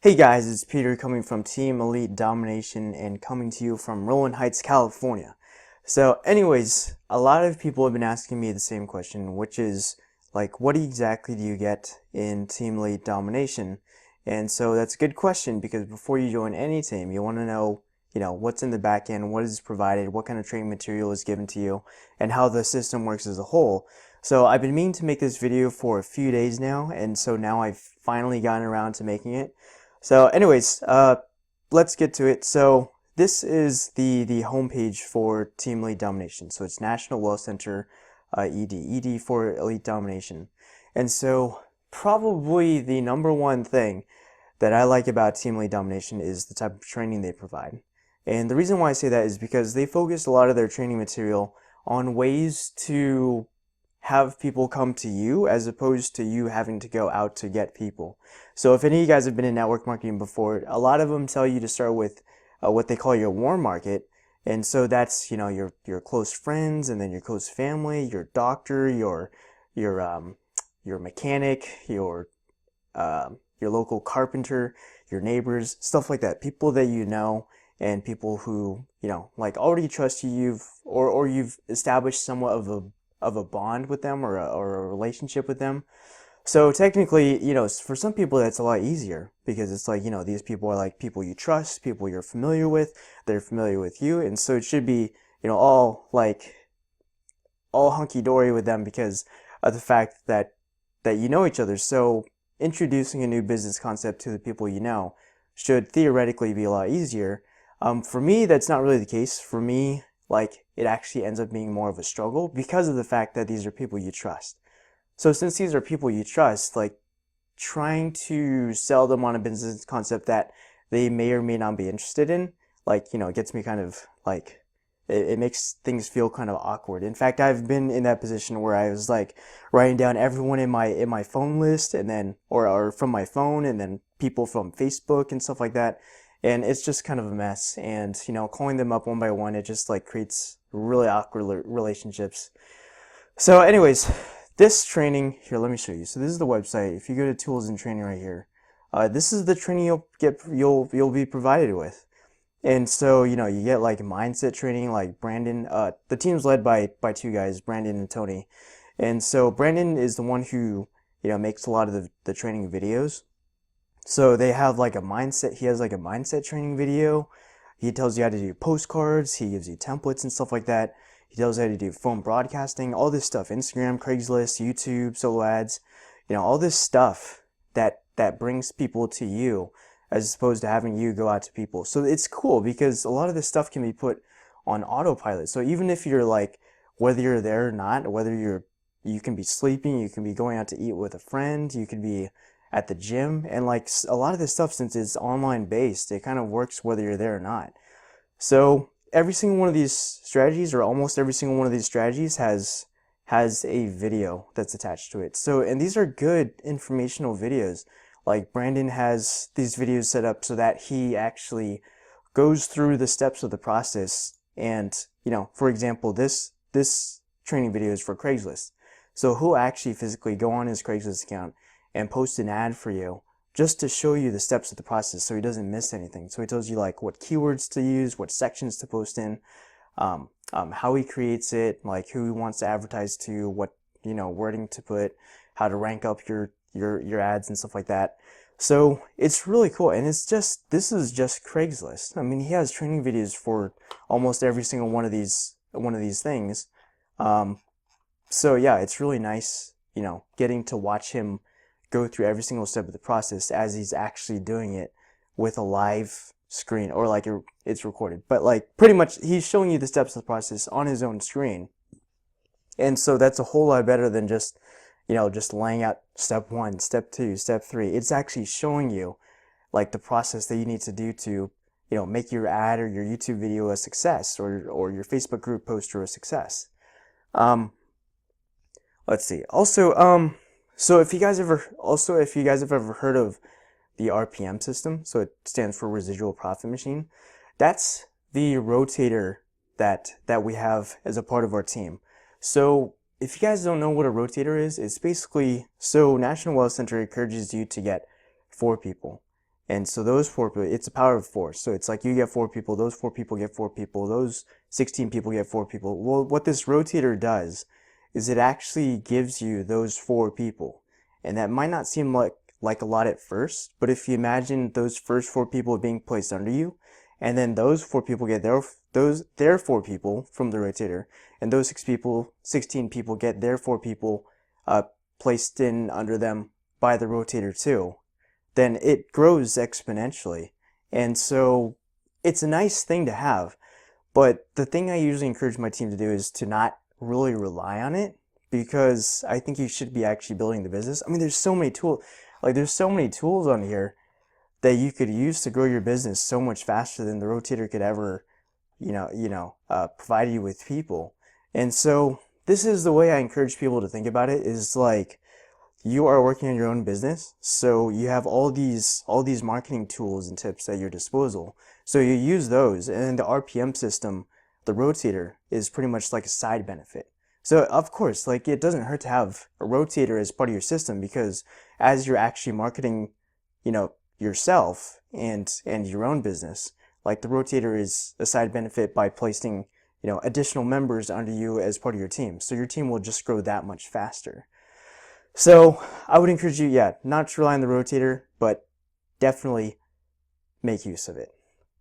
Hey guys, it's Peter coming from Team Elite Domination and coming to you from Rolling Heights, California. So anyways, a lot of people have been asking me the same question, which is like, what exactly do you get in Team Elite Domination? And so that's a good question because before you join any team, you want to know, what's in the back end, what is provided, what kind of training material is given to you, and how the system works as a whole. So I've been meaning to make this video for a few days now, and so now I've finally gotten around to making it. So anyways, let's get to it. So this is the homepage for Team Elite Domination. So it's National Wealth Center ED for Elite Domination. And so probably the number one thing that I like about Team Elite Domination is the type of training they provide. And the reason why I say that is because they focus a lot of their training material on ways to have people come to you as opposed to you having to go out to get people. So if any of you guys have been in network marketing before, a lot of them tell you to start with what they call your warm market. And so that's, your close friends, and then your close family, your doctor, your mechanic, your local carpenter, your neighbors, stuff like that. People that you know and people who, like already trust you, or you've established somewhat of a bond with them, or a relationship with them. So technically, for some people that's a lot easier because it's like, these people are like people you trust, people you're familiar with, they're familiar with you, and so it should be, all hunky-dory with them because of the fact that you know each other. So introducing a new business concept to the people you know should theoretically be a lot easier. For me, that's not really the case. For me, like, it actually ends up being more of a struggle because of the fact that these are people you trust. So since these are people you trust, like, trying to sell them on a business concept that they may or may not be interested in, like, it gets me kind of, like, it makes things feel kind of awkward. In fact, I've been in that position where I was, like, writing down everyone in my phone list, and then, or from my phone, and then people from Facebook and stuff like that. And it's just kind of a mess. And, calling them up one by one, it just like creates really awkward relationships. So anyways, this training, here, let me show you. So this is the website. If you go to tools and training right here, this is the training you'll be provided with. And so, you get like mindset training, like Brandon, the team's led by two guys, Brandon and Tony. And so Brandon is the one who, makes a lot of the training videos. So they have like a mindset, he has like a mindset training video. He tells you how to do postcards, he gives you templates and stuff like that. He tells you how to do phone broadcasting, all this stuff, Instagram, Craigslist, YouTube, solo ads, all this stuff that brings people to you as opposed to having you go out to people. So it's cool because a lot of this stuff can be put on autopilot. So even if you're like, whether you're there or not, whether you can be sleeping, you can be going out to eat with a friend, you could be at the gym, and like a lot of this stuff, since it's online based, it kind of works whether you're there or not. So every single one of these strategies, or almost every single one of these strategies, has a video that's attached to it. So, and these are good informational videos. Like Brandon has these videos set up so that he actually goes through the steps of the process. And, for example, this training video is for Craigslist. So he'll actually physically go on his Craigslist account and post an ad for you just to show you the steps of the process so he doesn't miss anything. So he tells you like what keywords to use, what sections to post in, how he creates it, like who he wants to advertise to, what, wording to put, how to rank up your ads and stuff like that. So it's really cool. And this is just Craigslist. I mean, he has training videos for almost every single one of these things. So yeah, it's really nice, getting to watch him go through every single step of the process as he's actually doing it with a live screen, or like it's recorded. But like pretty much he's showing you the steps of the process on his own screen. And so that's a whole lot better than just, just laying out step 1, step 2, step 3. It's actually showing you like the process that you need to do to, make your ad or your YouTube video a success, or your Facebook group poster a success. Let's see. Also, so if you guys have ever heard of the RPM system, so it stands for residual profit machine, that's the rotator that we have as a part of our team. So if you guys don't know what a rotator is, it's basically, so National Wealth Center encourages you to get 4 people. And so those 4 people, it's a power of 4. So it's like you get 4 people, those 4 people get 4 people, those 16 people get 4 people. Well, what this rotator does is it actually gives you those 4 people. And that might not seem like a lot at first, but if you imagine those first 4 people being placed under you, and then those 4 people get their 4 people from the rotator, and those 16 people get their 4 people placed in under them by the rotator too, then it grows exponentially. And so it's a nice thing to have. But the thing I usually encourage my team to do is to not really rely on it, because I think you should be actually building the business. I mean, there's so many tools, there's so many tools on here that you could use to grow your business so much faster than the rotator could ever, provide you with people. And so this is the way I encourage people to think about it, is like, you are working on your own business, so you have all these marketing tools and tips at your disposal. So you use those, and the RPM system, the rotator, is pretty much like a side benefit. So of course, like, it doesn't hurt to have a rotator as part of your system, because as you're actually marketing, yourself and your own business, like, the rotator is a side benefit by placing, additional members under you as part of your team. So your team will just grow that much faster. So I would encourage you, not to rely on the rotator, but definitely make use of it.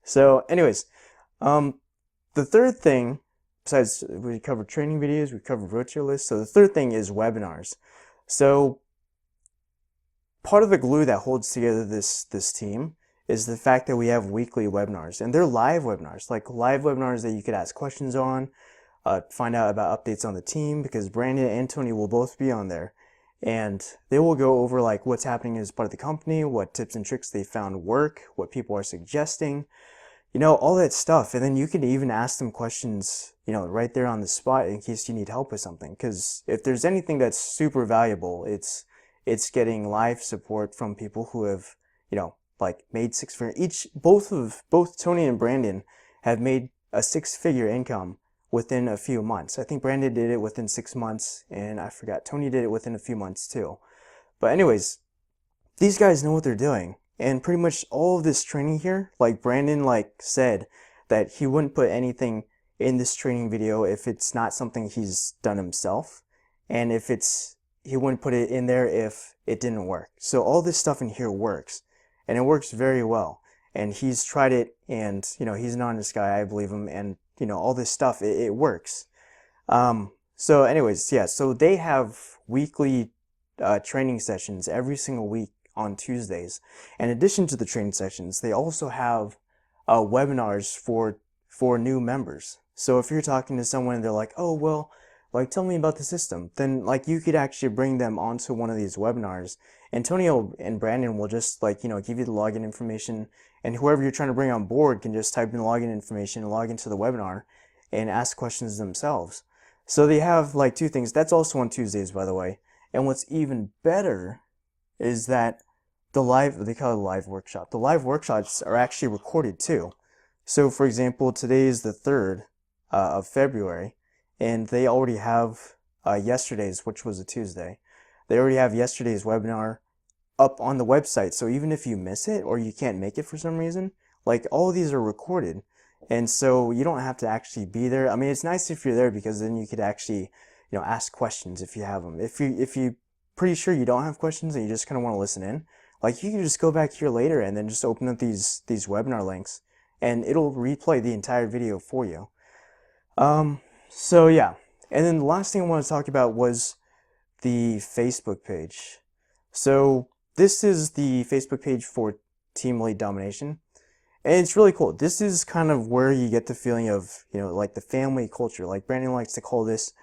So anyways, the third thing, besides we covered training videos, we covered rotator lists, so the third thing is webinars. So part of the glue that holds together this team is the fact that we have weekly webinars, and they're live webinars, like live webinars that you could ask questions on, find out about updates on the team, because Brandon and Tony will both be on there. And they will go over like what's happening as part of the company, what tips and tricks they found work, what people are suggesting, all that stuff. And then you can even ask them questions, right there on the spot in case you need help with something. Because if there's anything that's super valuable, it's getting live support from people who have, like made six-figure. Both Tony and Brandon have made a 6-figure income within a few months. I think Brandon did it within 6 months, and I forgot, Tony did it within a few months too. But anyways, these guys know what they're doing. And pretty much all of this training here, like Brandon said that he wouldn't put anything in this training video if it's not something he's done himself. And he wouldn't put it in there if it didn't work. So all this stuff in here works, and it works very well. And he's tried it, and he's an honest guy, I believe him, and all this stuff, it works. So anyways, so they have weekly training sessions every single week on Tuesdays. In addition to the training sessions, they also have webinars for new members. So if you're talking to someone and they're like, oh, well, tell me about the system, then you could actually bring them onto one of these webinars, and Tony and Brandon will just give you the login information, and whoever you're trying to bring on board can just type in the login information and log into the webinar and ask questions themselves. So they have 2 things. That's also on Tuesdays, by the way. And what's even better is that they call it a live workshop. The live workshops are actually recorded too. So for example, today is the 3rd of February, and they already have yesterday's, which was a Tuesday. They already have yesterday's webinar up on the website. So even if you miss it or you can't make it for some reason, all of these are recorded. And so you don't have to actually be there. I mean, it's nice if you're there, because then you could actually, ask questions if you have them. If you're pretty sure you don't have questions and you just kind of want to listen in, you can just go back here later and then just open up these webinar links, and it'll replay the entire video for you. So yeah. And then the last thing I want to talk about was the Facebook page. So this is the Facebook page for Team Elite Domination. And it's really cool. This is kind of where you get the feeling of, the family culture. Brandon likes to call this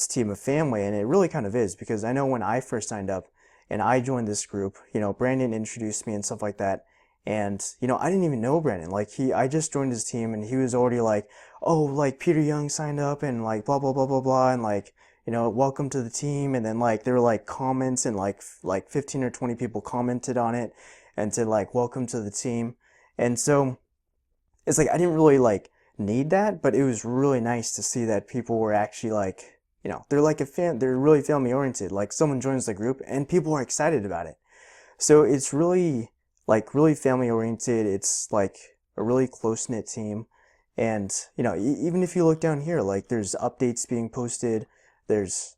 team a family, and it really kind of is, because I know when I first signed up and I joined this group, Brandon introduced me and stuff like that. And, I didn't even know Brandon. I just joined his team, and he was already oh, Peter Young signed up, and blah, blah, blah, blah, blah, and welcome to the team. And then there were comments, and 15 or 20 people commented on it and said welcome to the team. And so it's I didn't really need that, but it was really nice to see that people were actually they're a fan, they're really family oriented. Someone joins the group and people are excited about it. So it's really like really family oriented. It's like a really close knit team. And, you know, even if you look down here, like there's updates being posted. There's,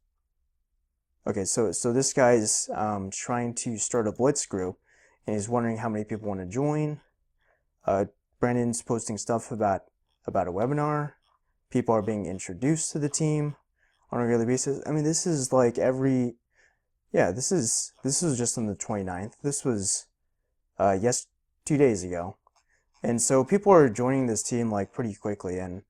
okay, so this guy's trying to start a Blitz group, and he's wondering how many people want to join. Brandon's posting stuff about a webinar. People are being introduced to the team on a regular basis. I mean, this is like every, yeah, this is just on the 29th. This was 2 days ago. And so people are joining this team like pretty quickly, and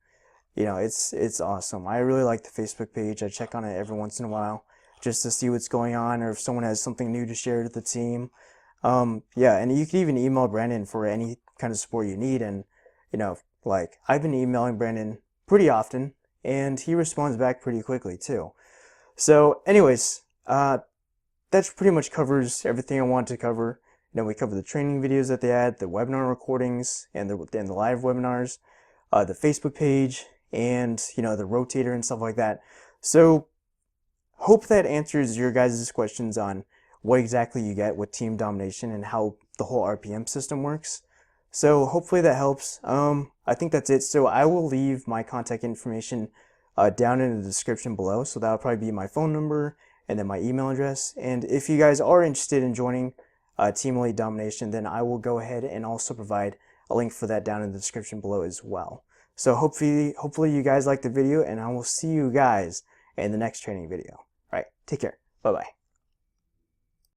you know, it's awesome. I really like the Facebook page. I check on it every once in a while just to see what's going on, or if someone has something new to share to the team. Yeah, and you can even email Brandon for any kind of support you need. And you know, like I've been emailing Brandon pretty often, and he responds back pretty quickly too. So anyways, that pretty much covers everything I wanted to cover. You know, we covered the training videos that they had, the webinar recordings, and the live webinars, the Facebook page, and you know, the rotator and stuff like that. So hope that answers your guys' questions on what exactly you get with Team Domination and how the whole RPM system works. So hopefully that helps. I think that's it. So I will leave my contact information down in the description below. So that'll probably be my phone number and then my email address. And if you guys are interested in joining Team Elite Domination, then I will go ahead and also provide a link for that down in the description below as well. So hopefully you guys liked the video, and I will see you guys in the next training video. All right, take care. Bye-bye.